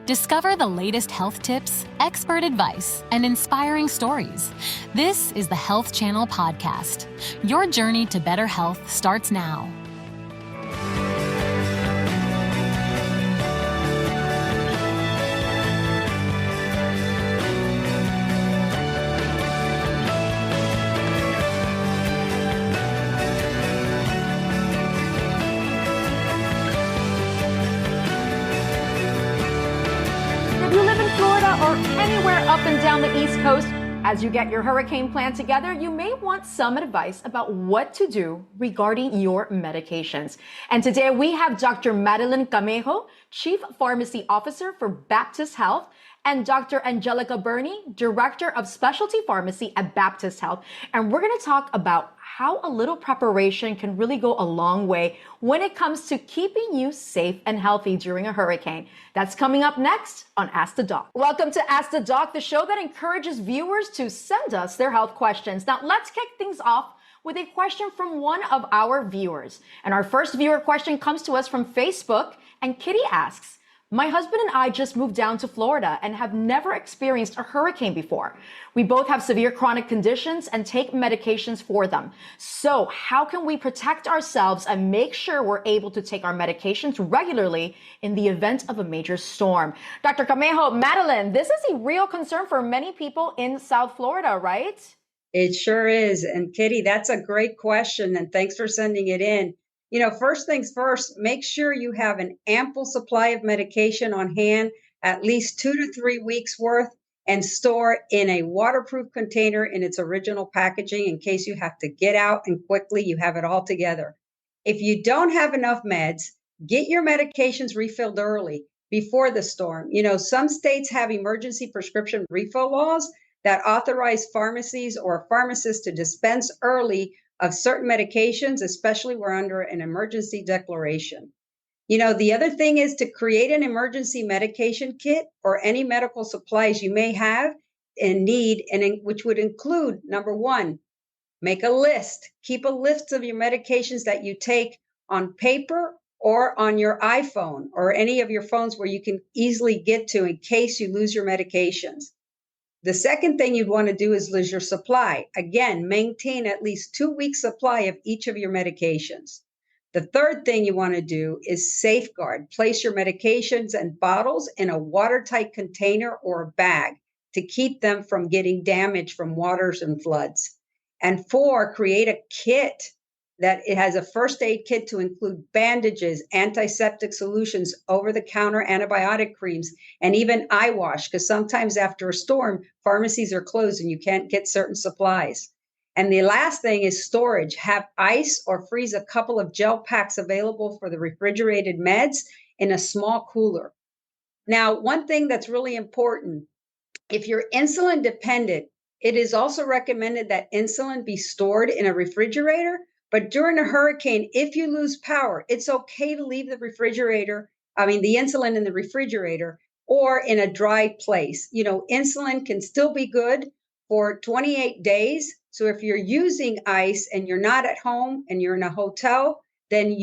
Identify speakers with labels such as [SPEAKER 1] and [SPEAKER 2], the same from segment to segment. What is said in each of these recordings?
[SPEAKER 1] Discover the latest health tips, expert advice, and inspiring stories. This is the Health Channel Podcast. Your journey to better health starts now.
[SPEAKER 2] Or anywhere up and down the East Coast, as you get your hurricane plan together, you may want some advice about what to do regarding your medications. And today we have Dr. Madeline Camejo, Chief Pharmacy Officer for Baptist Health, and Dr. Angelica Berni, Director of Specialty Pharmacy at Baptist Health. And we're going to talk about how a little preparation can really go a long way when it comes to keeping you safe and healthy during a hurricane. That's coming up next on Ask the Doc. Welcome to Ask the Doc, the show that encourages viewers to send us their health questions. Now, let's kick things off with a question from one of our viewers. And our first viewer question comes to us from Facebook, and Kitty asks, my husband and I just moved down to Florida and have never experienced a hurricane before. We both have severe chronic conditions and take medications for them. So how can we protect ourselves and make sure we're able to take our medications regularly in the event of a major storm? Dr. Camejo, Madeline, this is a real concern for many people in South Florida, right?
[SPEAKER 3] It sure is. And Kitty, that's a great question. And thanks for sending it in. You know, first things first, make sure you have an ample supply of medication on hand, at least 2 to 3 weeks worth, and store in a waterproof container in its original packaging in case you have to get out and quickly you have it all together. If you don't have enough meds, get your medications refilled early before the storm. You know, some states have emergency prescription refill laws that authorize pharmacies or pharmacists to dispense early of certain medications, especially we're under an emergency declaration. You know, the other thing is to create an emergency medication kit or any medical supplies you may have and need, which would include, number one, make a list. Keep a list of your medications that you take on paper or on your iPhone or any of your phones where you can easily get to in case you lose your medications. The second thing you'd want to do is list your supply. Again, maintain at least 2 weeks supply of each of your medications. The third thing you want to do is safeguard. Place your medications and bottles in a watertight container or a bag to keep them from getting damaged from waters and floods. And 4, create a kit that it has a first aid kit to include bandages, antiseptic solutions, over-the-counter antibiotic creams, and even eye wash, because sometimes after a storm, pharmacies are closed and you can't get certain supplies. And the last thing is storage. Have ice or freeze a couple of gel packs available for the refrigerated meds in a small cooler. Now, one thing that's really important, if you're insulin dependent, it is also recommended that insulin be stored in a refrigerator. But during a hurricane, if you lose power, it's okay to leave the insulin in the refrigerator or in a dry place. You know, insulin can still be good for 28 days. So if you're using ice and you're not at home and you're in a hotel, then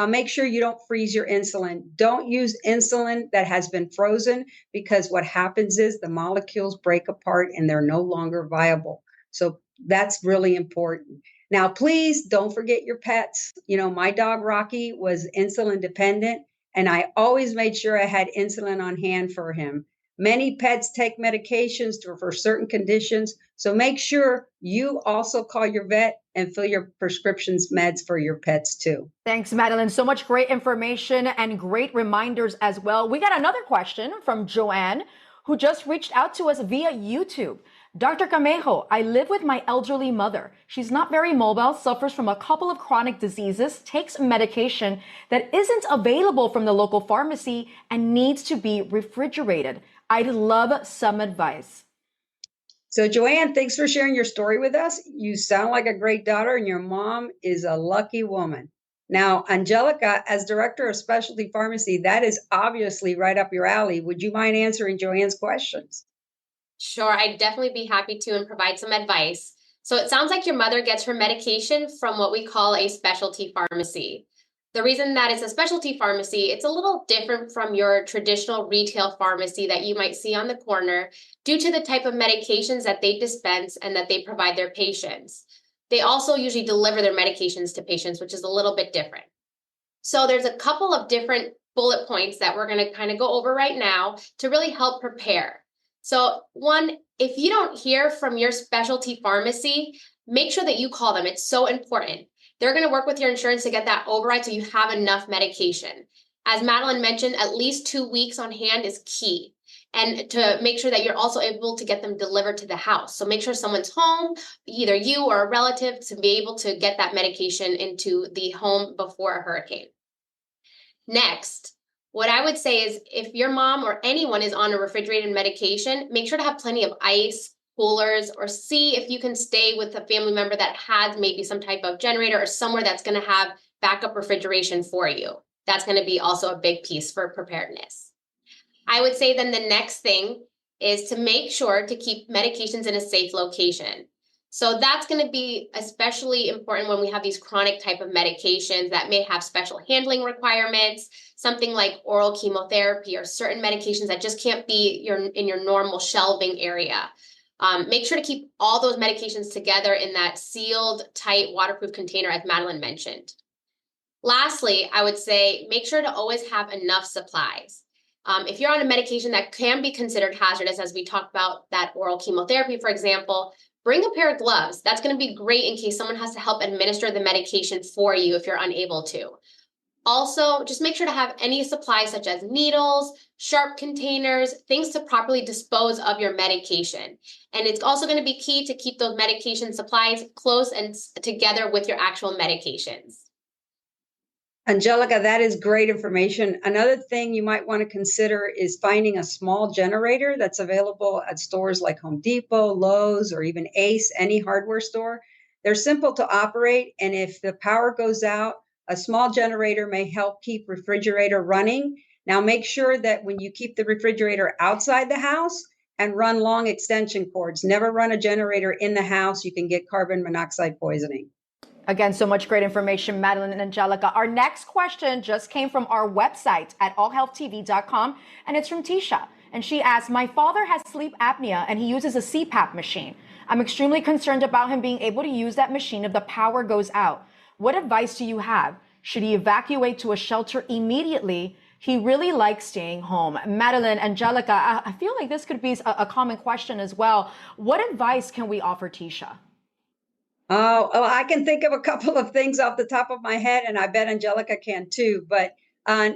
[SPEAKER 3] make sure you don't freeze your insulin. Don't use insulin that has been frozen, because what happens is the molecules break apart and they're no longer viable. So that's really important. Now, please don't forget your pets. You know, my dog Rocky was insulin dependent, and I always made sure I had insulin on hand for him. Many pets take medications for certain conditions, so make sure you also call your vet and fill your prescriptions meds for your pets too.
[SPEAKER 2] Thanks, Madeline. So much great information and great reminders as well. We got another question from Joanne, who just reached out to us via YouTube. Dr. Camejo, I live with my elderly mother. She's not very mobile, suffers from a couple of chronic diseases, takes medication that isn't available from the local pharmacy, and needs to be refrigerated. I'd love some advice.
[SPEAKER 3] So, Joanne, thanks for sharing your story with us. You sound like a great daughter, and your mom is a lucky woman. Now, Angelica, as Director of Specialty Pharmacy, that is obviously right up your alley. Would you mind answering Joanne's questions?
[SPEAKER 4] Sure, I'd definitely be happy to and provide some advice. So it sounds like your mother gets her medication from what we call a specialty pharmacy. The reason that it's a specialty pharmacy, it's a little different from your traditional retail pharmacy that you might see on the corner due to the type of medications that they dispense and that they provide their patients. They also usually deliver their medications to patients, which is a little bit different. So there's a couple of different bullet points that we're going to kind of go over right now to really help prepare. So one, if you don't hear from your specialty pharmacy, make sure that you call them. It's so important. They're going to work with your insurance to get that override so you have enough medication. As Madeline mentioned, at least 2 weeks on hand is key. And to make sure that you're also able to get them delivered to the house. So make sure someone's home, either you or a relative, to be able to get that medication into the home before a hurricane. Next, what I would say is if your mom or anyone is on a refrigerated medication, make sure to have plenty of ice, coolers, or see if you can stay with a family member that has maybe some type of generator or somewhere that's going to have backup refrigeration for you. That's going to be also a big piece for preparedness. I would say then the next thing is to make sure to keep medications in a safe location. So that's going to be especially important when we have these chronic type of medications that may have special handling requirements, something like oral chemotherapy or certain medications that just can't be in your normal shelving area. Make sure to keep all those medications together in that sealed, tight, waterproof container, as Madeline mentioned. Lastly, I would say make sure to always have enough supplies. If you're on a medication that can be considered hazardous, as we talked about that oral chemotherapy, for example, bring a pair of gloves. That's going to be great in case someone has to help administer the medication for you if you're unable to. Also, just make sure to have any supplies such as needles, sharp containers, things to properly dispose of your medication. And it's also going to be key to keep those medication supplies close and together with your actual medications.
[SPEAKER 3] Angelica, that is great information. Another thing you might want to consider is finding a small generator that's available at stores like Home Depot, Lowe's, or even Ace, any hardware store. They're simple to operate, and if the power goes out, a small generator may help keep refrigerator running. Now, make sure that when you keep the refrigerator outside the house and run long extension cords, never run a generator in the house. You can get carbon monoxide poisoning.
[SPEAKER 2] Again, so much great information, Madeline and Angelica. Our next question just came from our website at allhealthtv.com, and it's from Tisha. And she asks, my father has sleep apnea and he uses a CPAP machine. I'm extremely concerned about him being able to use that machine if the power goes out. What advice do you have? Should he evacuate to a shelter immediately? He really likes staying home. Madeline, Angelica, I feel like this could be a common question as well. What advice can we offer Tisha?
[SPEAKER 3] Oh, I can think of a couple of things off the top of my head, and I bet Angelica can too. But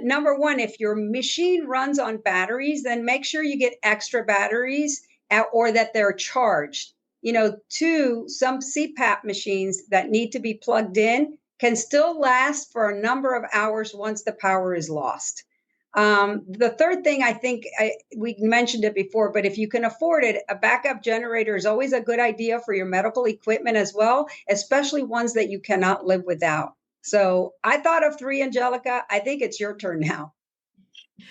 [SPEAKER 3] number one, if your machine runs on batteries, then make sure you get extra batteries or that they're charged. Two, some CPAP machines that need to be plugged in can still last for a number of hours once the power is lost. The third thing, I think we mentioned it before, but if you can afford it, a backup generator is always a good idea for your medical equipment as well, especially ones that you cannot live without. So I thought of 3, Angelica. I think it's your turn now.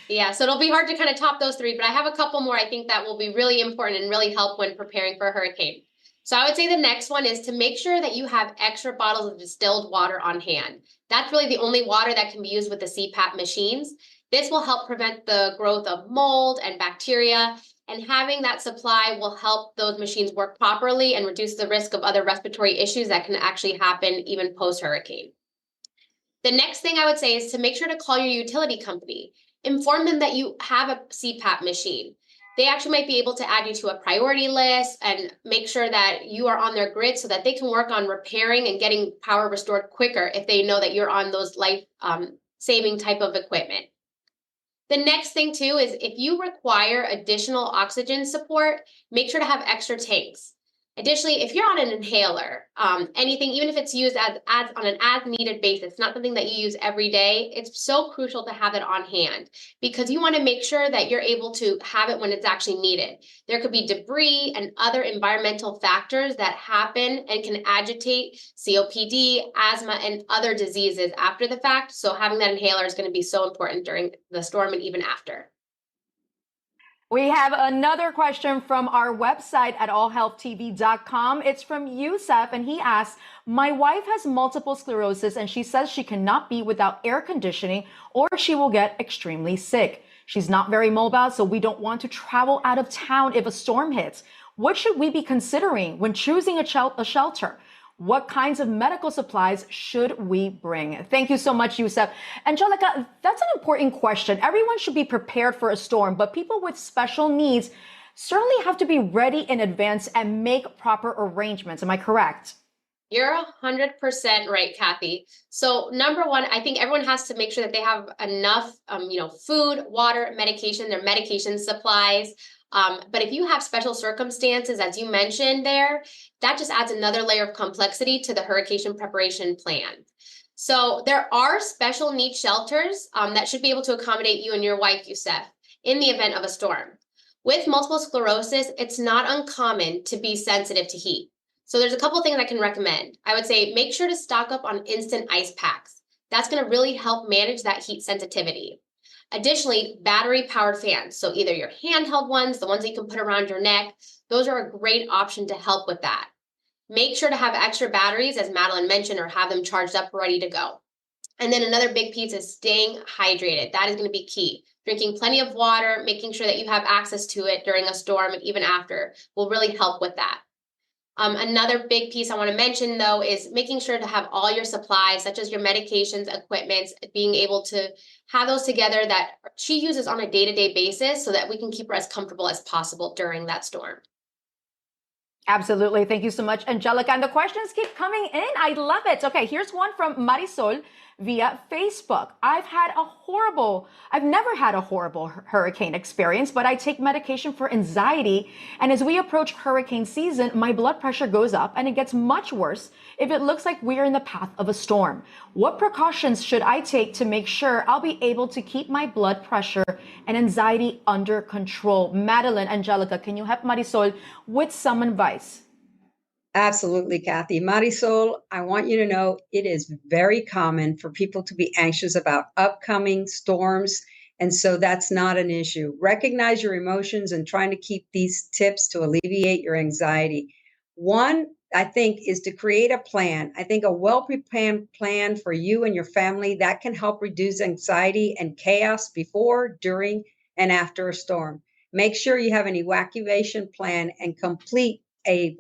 [SPEAKER 4] Yeah, so it'll be hard to kind of top those 3, but I have a couple more I think that will be really important and really help when preparing for a hurricane. So I would say the next one is to make sure that you have extra bottles of distilled water on hand. That's really the only water that can be used with the CPAP machines. This will help prevent the growth of mold and bacteria, and having that supply will help those machines work properly and reduce the risk of other respiratory issues that can actually happen even post-hurricane. The next thing I would say is to make sure to call your utility company. Inform them that you have a CPAP machine. They actually might be able to add you to a priority list and make sure that you are on their grid so that they can work on repairing and getting power restored quicker if they know that you're on those life-saving type of equipment. The next thing too is if you require additional oxygen support, make sure to have extra tanks. Additionally, if you're on an inhaler, anything, even if it's used on an as-needed basis, not something that you use every day, it's so crucial to have it on hand because you want to make sure that you're able to have it when it's actually needed. There could be debris and other environmental factors that happen and can agitate COPD, asthma, and other diseases after the fact. So having that inhaler is going to be so important during the storm and even after.
[SPEAKER 2] We have another question from our website at allhealthtv.com. It's from Yusef, and he asks, my wife has multiple sclerosis and she says she cannot be without air conditioning or she will get extremely sick. She's not very mobile, so we don't want to travel out of town if a storm hits. What should we be considering when choosing a shelter? What kinds of medical supplies should we bring? Thank you so much, Yusef. Angelica, that's an important question. Everyone should be prepared for a storm, but people with special needs certainly have to be ready in advance and make proper arrangements. Am I correct?
[SPEAKER 4] You're 100% right, Kathy. So number one, I think everyone has to make sure that they have enough, food, water, medication, their medication supplies. But if you have special circumstances, as you mentioned there, that just adds another layer of complexity to the hurricane preparation plan. So there are special needs shelters that should be able to accommodate you and your wife, Yusef, in the event of a storm. With multiple sclerosis, it's not uncommon to be sensitive to heat. So there's a couple of things I can recommend. I would say make sure to stock up on instant ice packs. That's going to really help manage that heat sensitivity. Additionally, battery-powered fans, so either your handheld ones, the ones that you can put around your neck, those are a great option to help with that. Make sure to have extra batteries, as Madeline mentioned, or have them charged up, ready to go. And then another big piece is staying hydrated. That is going to be key. Drinking plenty of water, making sure that you have access to it during a storm and even after will really help with that. Another big piece I want to mention, though, is making sure to have all your supplies, such as your medications, equipments, being able to have those together that she uses on a day-to-day basis so that we can keep her as comfortable as possible during that storm.
[SPEAKER 2] Absolutely. Thank you so much, Angelica. And the questions keep coming in. I love it. Okay, here's one from Marisol via Facebook. I've never had a horrible hurricane experience, but I take medication for anxiety. And as we approach hurricane season, my blood pressure goes up and it gets much worse if it looks like we're in the path of a storm. What precautions should I take to make sure I'll be able to keep my blood pressure and anxiety under control? Madeline, Angelica, can you help Marisol with some advice?
[SPEAKER 3] Absolutely, Kathy. Marisol, I want you to know it is very common for people to be anxious about upcoming storms. And so that's not an issue. Recognize your emotions and trying to keep these tips to alleviate your anxiety. One, I think, is to create a plan. I think a well-prepared plan for you and your family that can help reduce anxiety and chaos before, during, and after a storm. Make sure you have an evacuation plan and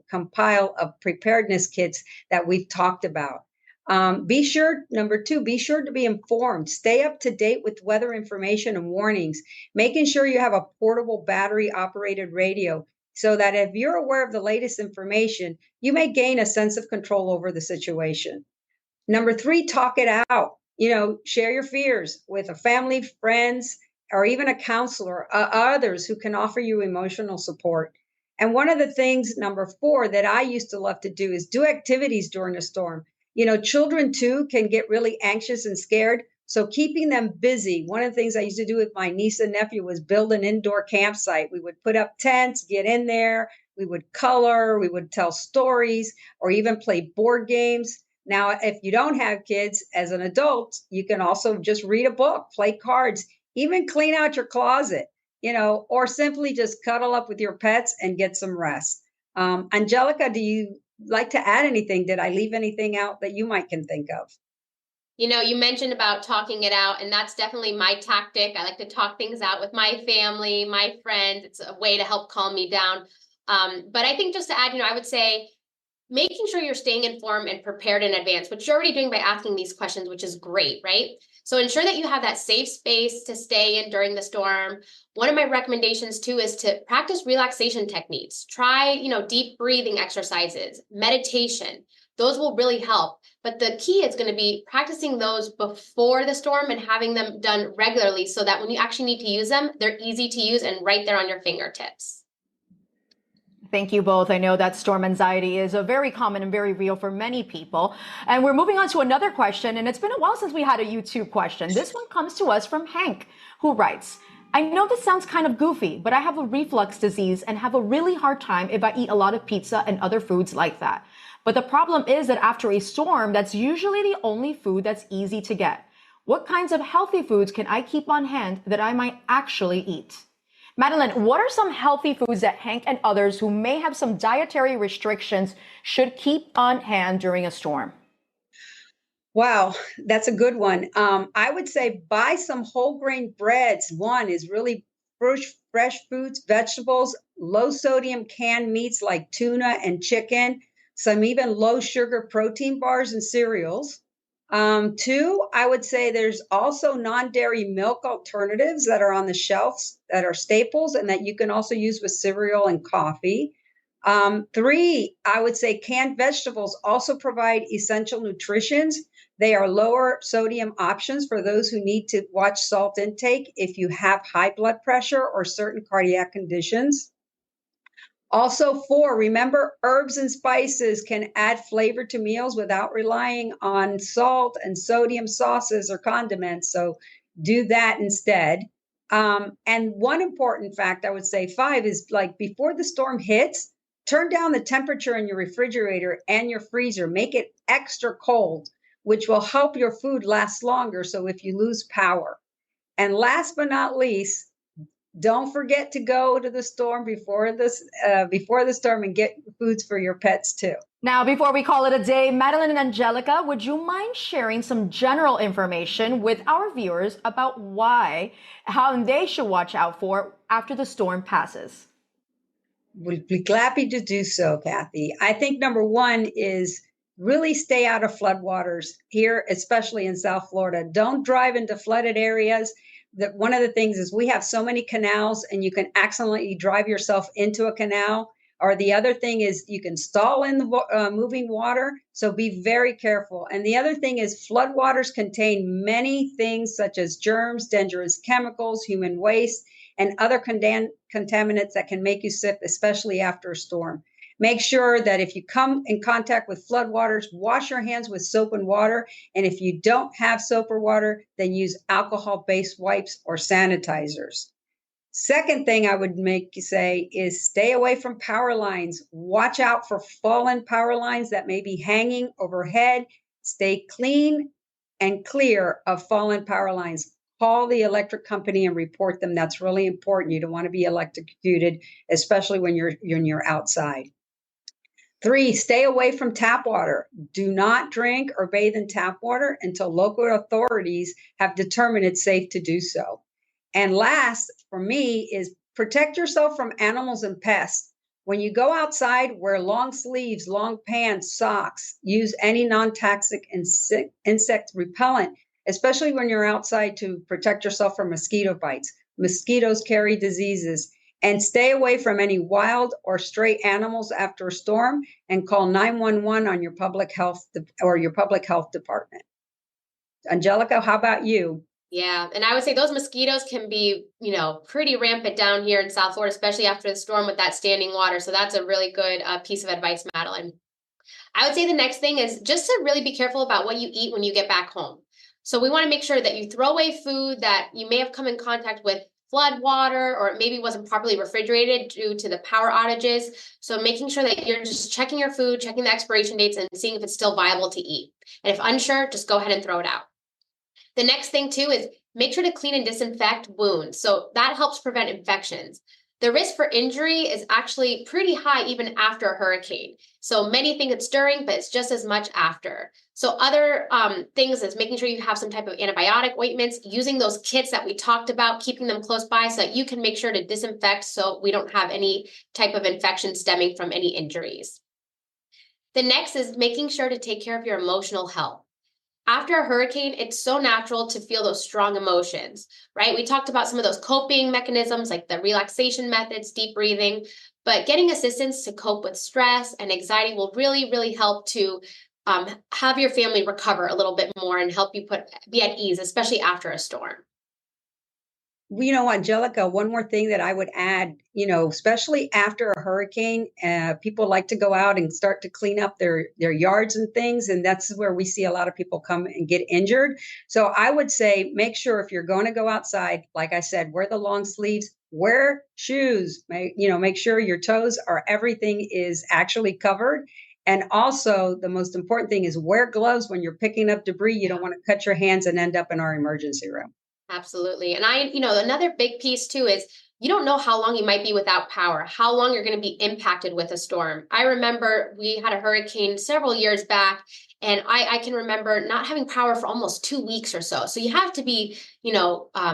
[SPEAKER 3] compile of preparedness kits that we've talked about. Number two, be sure to be informed. Stay up to date with weather information and warnings, making sure you have a portable battery operated radio so that if you're aware of the latest information, you may gain a sense of control over the situation. Number three, talk it out. Share your fears with a family, friends, or even a counselor, others who can offer you emotional support. And one of the things, number four, that I used to love to do is do activities during a storm. Children too can get really anxious and scared. So keeping them busy. One of the things I used to do with my niece and nephew was build an indoor campsite. We would put up tents, get in there. We would color, we would tell stories, or even play board games. Now, if you don't have kids as an adult, you can also just read a book, play cards, even clean out your closet. Or simply just cuddle up with your pets and get some rest. Angelica, do you like to add anything? Did I leave anything out that you can think of?
[SPEAKER 4] You mentioned about talking it out, and that's definitely my tactic. I like to talk things out with my family, my friends. It's a way to help calm me down. But I think just to add, I would say making sure you're staying informed and prepared in advance, which you're already doing by asking these questions, which is great, right? So ensure that you have that safe space to stay in during the storm. One of my recommendations too is to practice relaxation techniques. Try, deep breathing exercises, meditation. Those will really help. But the key is going to be practicing those before the storm and having them done regularly so that when you actually need to use them, they're easy to use and right there on your fingertips.
[SPEAKER 2] Thank you both. I know that storm anxiety is very common and very real for many people. And we're moving on to another question. And it's been a while since we had a YouTube question. This one comes to us from Hank, who writes, I know this sounds kind of goofy, but I have a reflux disease and have a really hard time if I eat a lot of pizza and other foods like that. But the problem is that after a storm, that's usually the only food that's easy to get. What kinds of healthy foods can I keep on hand that I might actually eat? Madeline, what are some healthy foods that Hank and others who may have some dietary restrictions should keep on hand during a storm?
[SPEAKER 3] Wow, that's a good one. I would say buy some whole grain breads. One is really fresh fruits, vegetables, low sodium canned meats like tuna and chicken, some even low sugar protein bars and cereals. Two, I would say there's also non dairy milk alternatives that are on the shelves that are staples and that you can also use with cereal and coffee. Three, I would say canned vegetables also provide essential nutritions. They are lower sodium options for those who need to watch salt intake if you have high blood pressure or certain cardiac conditions. Also, four, remember herbs and spices can add flavor to meals without relying on salt and sodium sauces or condiments. So do that instead. And one important fact I would say, five, is like before the storm hits, turn down the temperature in your refrigerator and your freezer. Make it extra cold, which will help your food last longer. So if you lose power. And last but not least, don't forget to go to the storm before the storm and get foods for your pets too.
[SPEAKER 2] Now, before we call it a day, Madeline and Angelica, would you mind sharing some general information with our viewers about how they should watch out for after the storm passes?
[SPEAKER 3] We'll be happy to do so, Kathy. I think number one is really stay out of floodwaters here, especially in South Florida. Don't drive into flooded areas. That one of the things is we have so many canals and you can accidentally drive yourself into a canal. Or the other thing is you can stall in the moving water. So be very careful. And the other thing is floodwaters contain many things such as germs, dangerous chemicals, human waste, and other contaminants that can make you sick, especially after a storm. Make sure that if you come in contact with floodwaters, wash your hands with soap and water. And if you don't have soap or water, then use alcohol-based wipes or sanitizers. Second thing I would make you say is stay away from power lines. Watch out for fallen power lines that may be hanging overhead. Stay clean and clear of fallen power lines. Call the electric company and report them. That's really important. You don't want to be electrocuted, especially when you're outside. Three, stay away from tap water. Do not drink or bathe in tap water until local authorities have determined it's safe to do so. And last, for me, is protect yourself from animals and pests. When you go outside, wear long sleeves, long pants, socks. Use any non-toxic insect repellent, especially when you're outside, to protect yourself from mosquito bites. Mosquitoes carry diseases. And stay away from any wild or stray animals after a storm, and call 911 on your public health department. Angelica, how about you?
[SPEAKER 4] Yeah, and I would say those mosquitoes can be, pretty rampant down here in South Florida, especially after the storm with that standing water. So that's a really good piece of advice, Madeline. I would say the next thing is just to really be careful about what you eat when you get back home. So we want to make sure that you throw away food that you may have come in contact with flood water, or it maybe wasn't properly refrigerated due to the power outages. So making sure that you're just checking your food, checking the expiration dates, and seeing if it's still viable to eat. And if unsure, just go ahead and throw it out. The next thing too is make sure to clean and disinfect wounds. So that helps prevent infections. The risk for injury is actually pretty high even after a hurricane. So many think it's during, but it's just as much after. So other things is making sure you have some type of antibiotic ointments, using those kits that we talked about, keeping them close by so that you can make sure to disinfect so we don't have any type of infection stemming from any injuries. The next is making sure to take care of your emotional health. After a hurricane, it's so natural to feel those strong emotions, right? We talked about some of those coping mechanisms like the relaxation methods, deep breathing, but getting assistance to cope with stress and anxiety will really, really help to have your family recover a little bit more and help you be at ease, especially after a storm.
[SPEAKER 3] Angelica, one more thing that I would add, especially after a hurricane, people like to go out and start to clean up their yards and things. And that's where we see a lot of people come and get injured. So I would say, make sure if you're going to go outside, like I said, wear the long sleeves, wear shoes, make sure your toes everything is actually covered. And also the most important thing is wear gloves when you're picking up debris. You don't want to cut your hands and end up in our emergency room.
[SPEAKER 4] Absolutely. And another big piece too is you don't know how long you might be without power, how long you're going to be impacted with a storm. I remember we had a hurricane several years back, and I can remember not having power for almost 2 weeks or so. So you have to be,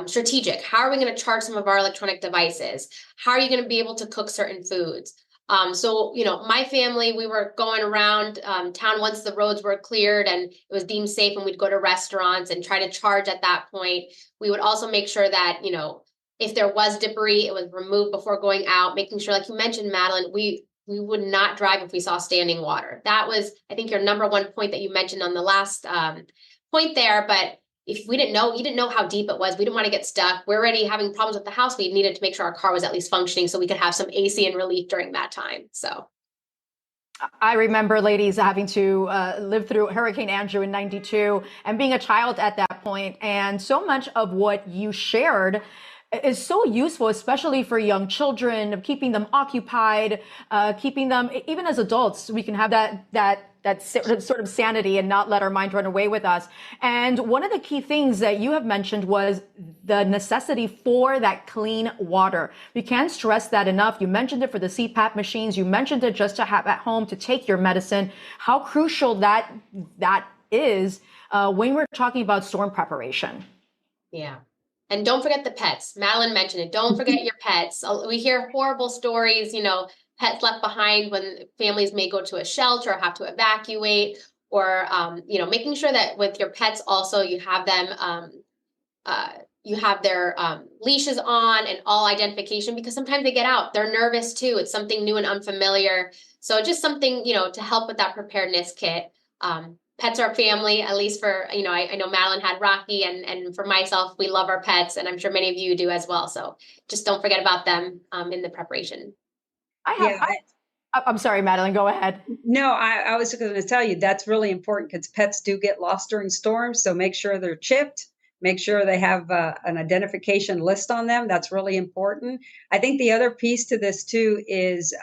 [SPEAKER 4] strategic. How are we going to charge some of our electronic devices? How are you going to be able to cook certain foods? My family, we were going around town once the roads were cleared and it was deemed safe, and we'd go to restaurants and try to charge at that point. We would also make sure that, if there was debris, it was removed before going out, making sure, like you mentioned, Madeline, we would not drive if we saw standing water. That was, I think, your number one point that you mentioned on the last point there. But if we didn't know how deep it was, we didn't want to get stuck. We're already having problems with the house. We needed to make sure our car was at least functioning so we could have some AC and relief during that time. So
[SPEAKER 2] I remember, ladies, having to live through Hurricane Andrew in '92 and being a child at that point. And so much of what you shared is so useful, especially for young children, of keeping them occupied, keeping them, even as adults, we can have that sort of sanity and not let our mind run away with us. And one of the key things that you have mentioned was the necessity for that clean water. We can't stress that enough. You mentioned it for the CPAP machines. You mentioned it just to have at home to take your medicine. How crucial that is when we're talking about storm preparation.
[SPEAKER 4] yeah. And don't forget the pets. Madeline mentioned it. Don't forget your pets. We hear horrible stories, pets left behind when families may go to a shelter or have to evacuate, or, making sure that with your pets also you have them, you have their leashes on and all identification, because sometimes they get out. They're nervous too. It's something new and unfamiliar. So just something, to help with that preparedness kit. Pets are family, at least for, I know Madeline had Rocky, and for myself, we love our pets, and I'm sure many of you do as well. So just don't forget about them in the preparation.
[SPEAKER 2] I'm sorry, Madeline, go ahead.
[SPEAKER 3] No, I was going to tell you that's really important because pets do get lost during storms. So make sure they're chipped. Make sure they have an identification list on them. That's really important. I think the other piece to this too is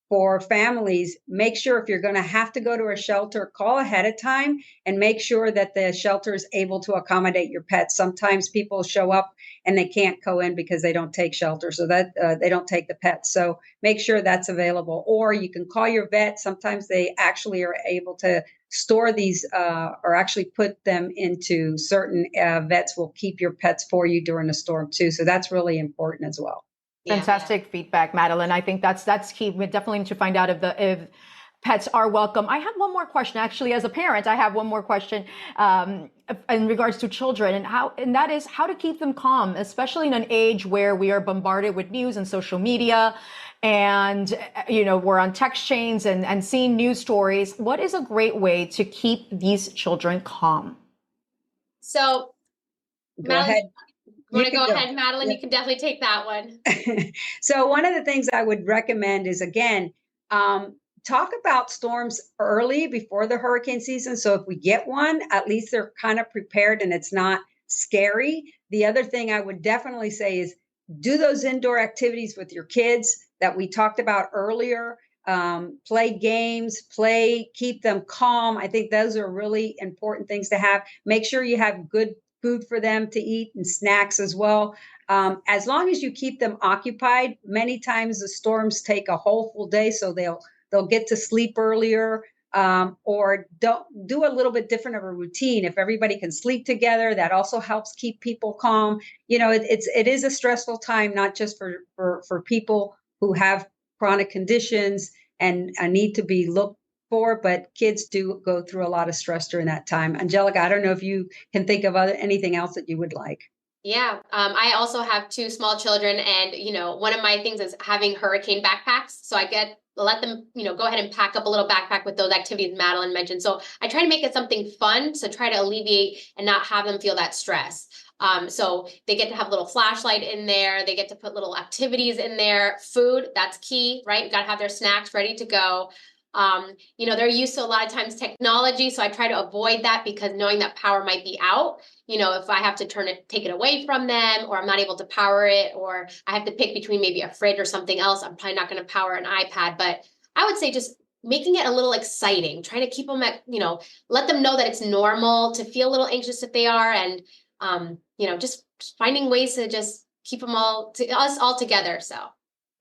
[SPEAKER 3] for families, make sure if you're going to have to go to a shelter, call ahead of time and make sure that the shelter is able to accommodate your pets. Sometimes people show up and they can't go in because they don't take shelter, so that they don't take the pets. So make sure that's available. Or you can call your vet. Sometimes they actually are able to store these or actually put them into certain vets will keep your pets for you during a storm too. So that's really important as well.
[SPEAKER 2] Fantastic feedback, Madeline. I think that's key. We definitely need to find out if pets are welcome. I have one more question, actually. As a parent, I have one more question in regards to children, and that is how to keep them calm, especially in an age where we are bombarded with news and social media, and we're on text chains and seeing news stories. What is a great way to keep these children calm?
[SPEAKER 4] So,
[SPEAKER 3] go ahead.
[SPEAKER 4] You want to go ahead, Madeline? Yeah. You can definitely take that one.
[SPEAKER 3] So one of the things I would recommend is, again, talk about storms early before the hurricane season. So if we get one, at least they're kind of prepared and it's not scary. The other thing I would definitely say is do those indoor activities with your kids that we talked about earlier. Play games, keep them calm. I think those are really important things to have. Make sure you have good food for them to eat and snacks as well. As long as you keep them occupied, many times the storms take a whole full day, so they'll get to sleep earlier, or don't do a little bit different of a routine. If everybody can sleep together, that also helps keep people calm. It is a stressful time, not just for people who have chronic conditions and need to be looked for, but kids do go through a lot of stress during that time. Angelica, I don't know if you can think of anything else that you would like.
[SPEAKER 4] Yeah, I also have 2 small children, and one of my things is having hurricane backpacks. So I let them, go ahead and pack up a little backpack with those activities Madeline mentioned. So I try to make it something fun to try to alleviate and not have them feel that stress. So they get to have a little flashlight in there. They get to put little activities in there. Food, that's key, right? You got to have their snacks ready to go. They're used to a lot of times technology, so I try to avoid that, because knowing that power might be out, if I have to take it away from them, or I'm not able to power it, or I have to pick between maybe a fridge or something else, I'm probably not going to power an iPad. But I would say just making it a little exciting, trying to keep them let them know that it's normal to feel a little anxious if they are, and just finding ways to just keep them us all together. So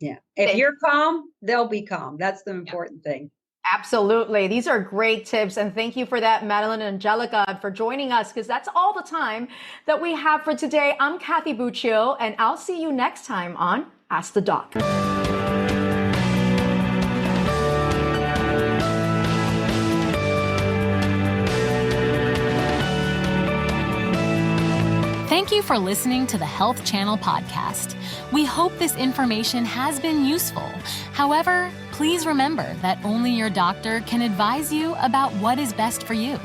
[SPEAKER 3] yeah, if you're calm, they'll be calm. That's the important thing.
[SPEAKER 2] Absolutely. These are great tips. And thank you for that, Madeline and Angelica, for joining us, because that's all the time that we have for today. I'm Kathy Buccio, and I'll see you next time on Ask the Doc.
[SPEAKER 1] Thank you for listening to the Health Channel podcast. We hope this information has been useful. However, please remember that only your doctor can advise you about what is best for you.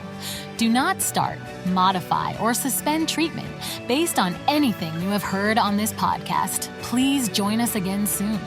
[SPEAKER 1] Do not start, modify, or suspend treatment based on anything you have heard on this podcast. Please join us again soon.